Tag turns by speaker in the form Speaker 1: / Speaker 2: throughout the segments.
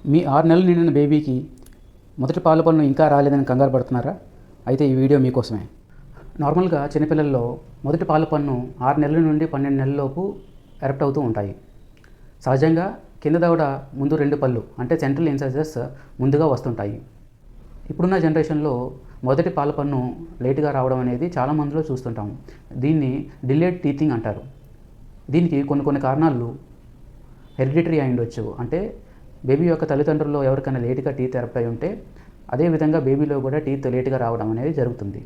Speaker 1: మీ 6 నెలలు నిండిన బేబీకి మొదటి పాల పన్ను ఇంకా రాలేదని కంగారు పడుతున్నారా? అయితే ఈ వీడియో మీకోసమే. నార్మల్గా చిన్నపిల్లల్లో మొదటి పాల పన్ను 6 నెలల నుండి 12 నెలలలోపు ఎరప్ట్ అవుతూ ఉంటాయి. సహజంగా కింద దవడ ముందు 2 పళ్ళు అంటే సెంట్రల్ ఇన్సైజర్స్ ముందుగా వస్తుంటాయి. ఇప్పుడున్న జనరేషన్లో మొదటి పాల పన్ను లేటుగా రావడం అనేది చాలా మందిలో చూస్తుంటాం. దీన్ని డిలేడ్ టీతింగ్ అంటారు. దీనికి కొన్ని కారణాలు హెరిడిటరీ అయి ఉండొచ్చు. అంటే బేబీ యొక్క తల్లిదండ్రుల్లో ఎవరికైనా లేటుగా టీత్ ఎరప్ట్ అయి ఉంటే అదేవిధంగా బేబీలో కూడా టీత్ లేటుగా రావడం అనేది జరుగుతుంది.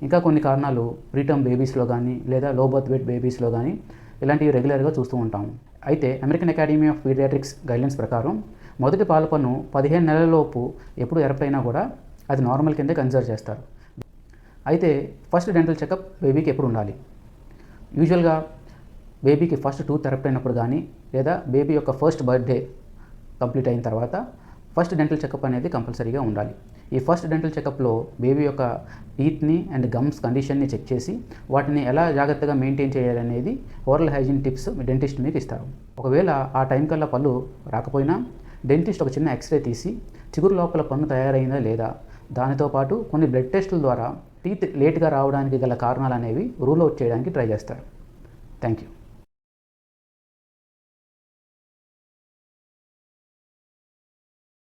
Speaker 1: ఇంకా కొన్ని కారణాలు ప్రీటర్మ్ బేబీస్లో కానీ లేదా లో బర్త్ వెయిట్ బేబీస్లో కానీ ఇలాంటివి రెగ్యులర్గా చూస్తూ ఉంటాము. అయితే American Academy of Pediatrics guidelines ప్రకారం మొదటి పాల పన్ను 15 నెలలలోపు ఎప్పుడు ఎరప్ట్ అయినా కూడా అది నార్మల్ కిందే కన్సిడర్ చేస్తారు. అయితే ఫస్ట్ డెంటల్ చెకప్ బేబీకి ఎప్పుడు ఉండాలి? యూజువల్గా బేబీకి ఫస్ట్ టూత్ ఎరప్ట్ అయినప్పుడు కానీ లేదా బేబీ యొక్క ఫస్ట్ బర్త్డే కంప్లీట్ అయిన తర్వాత ఫస్ట్ డెంటల్ చెకప్ అనేది కంపల్సరీగా ఉండాలి. ఈ ఫస్ట్ డెంటల్ చెకప్లో బేబీ యొక్క టీత్ని అండ్ గమ్స్ కండిషన్ని చెక్ చేసి వాటిని ఎలా జాగ్రత్తగా మెయింటైన్ చేయాలనేది ఓరల్ హైజీన్ టిప్స్ డెంటిస్ట్ మీకు ఇస్తారు. ఒకవేళ ఆ టైం కల్లా పళ్ళు రాకపోయినా డెంటిస్ట్ ఒక చిన్న ఎక్స్రే తీసి చిగురు లోపల పన్ను తయారైందా లేదా, దానితో పాటు కొన్ని బ్లడ్ టెస్టుల ద్వారా టీత్ లేట్గా రావడానికి గల కారణాలు అనేవి రూల్ అవుట్ చేయడానికి ట్రై చేస్తారు. Thank you.